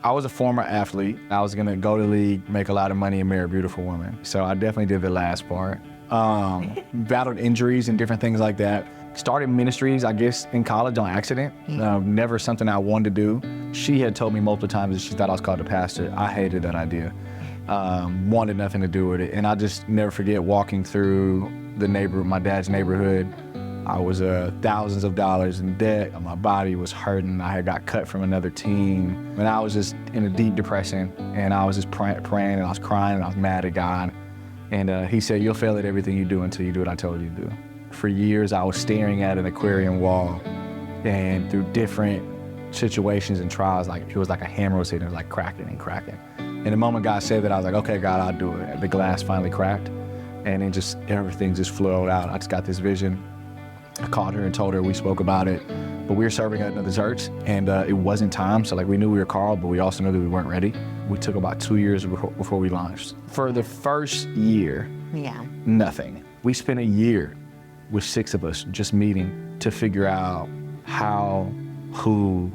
I was a former athlete. I was gonna go to the league, make a lot of money, and marry a beautiful woman. So I definitely did the last part. Battled injuries and different things like that. Started ministries, I guess, in college on accident. Never something I wanted to do. She had told me multiple times that she thought I was called a pastor. I hated that idea. Wanted nothing to do with it. And I just never forget walking through the neighborhood, my dad's neighborhood. I was thousands of dollars in debt. My body was hurting. I had got cut from another team. And I was just in a deep depression. And I was just praying and I was crying and I was mad at God. And he said, you'll fail at everything you do until you do what I told you to do. For years, I was staring at an aquarium wall, and through different situations and trials, like it was like a hammer was hitting, it was like cracking and cracking. And the moment God said that, I was like, okay, God, I'll do it. The glass finally cracked, and then just everything just flowed out. I just got this vision. I called her and told her, we spoke about it, but we were serving at another church, and it wasn't time, so like we knew we were called, but we also knew that we weren't ready. We took about 2 years before we launched. For the first year, nothing. We spent a year with 6 of us just meeting to figure out how, who,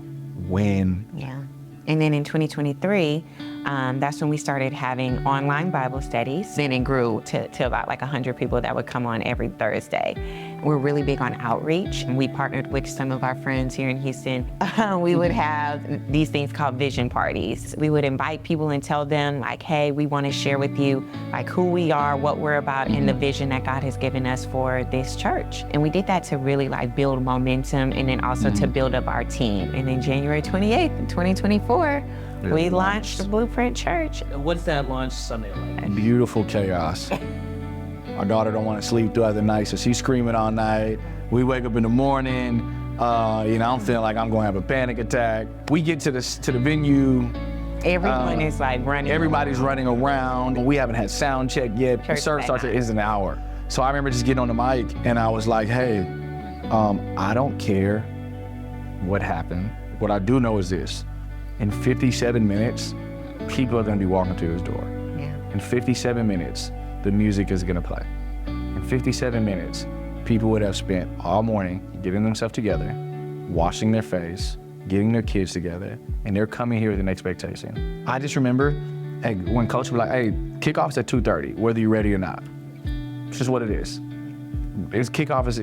when. Yeah. And then in 2023, that's when we started having online Bible studies. Then it grew to about like 100 people that would come on every Thursday. We're really big on outreach. We partnered with some of our friends here in Houston. We would have these things called vision parties. We would invite people and tell them like, hey, we want to share with you like who we are, what we're about, and the vision that God has given us for this church. And we did that to really like build momentum and then also to build up our team. And then January 28th, 2024, we launched the Blueprint Church. What's that launch Sunday like? Beautiful chaos. Our daughter don't want to sleep throughout the night, so she's screaming all night. We wake up in the morning, I'm feeling like I'm going to have a panic attack. We get to the venue. Everyone is like running. Everybody's running around. We haven't had sound check yet. Church Service starts in an hour. So I remember just getting on the mic and I was like, hey, I don't care what happened. What I do know is this. In 57 minutes, people are going to be walking through this door. In 57 minutes, the music is going to play. In 57 minutes, people would have spent all morning getting themselves together, washing their face, getting their kids together, and they're coming here with an expectation. I just remember when Coach was like, hey, kickoff's at 2:30, whether you're ready or not. It's just what it is. Kickoff is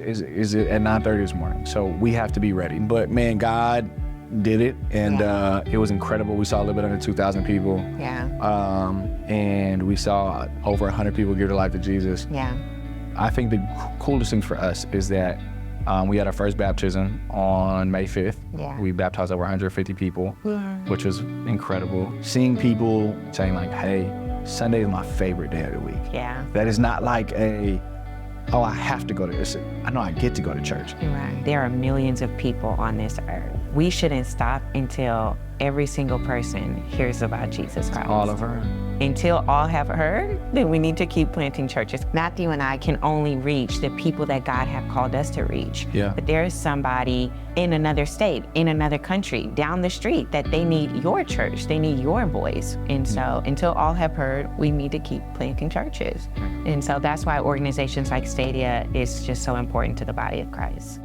at 9:30 this morning, so we have to be ready. But man, God did it, and it was incredible. We saw a little bit under 2,000 people. And we saw over 100 people give their life to Jesus. I think the coolest thing for us is that we had our first baptism on May 5th. We baptized over 150 people, which was incredible. Seeing people saying like, hey, Sunday is my favorite day of the week. That is not like oh, I have to go to this. I know I get to go to church. There are millions of people on this earth. We shouldn't stop until every single person hears about Jesus Christ. All of her. Until all have heard, then we need to keep planting churches. Matthew and I can only reach the people that God have called us to reach. But there is somebody in another state, in another country, down the street that they need your church, they need your voice. And so until all have heard, we need to keep planting churches. And so that's why organizations like Stadia is just so important to the body of Christ.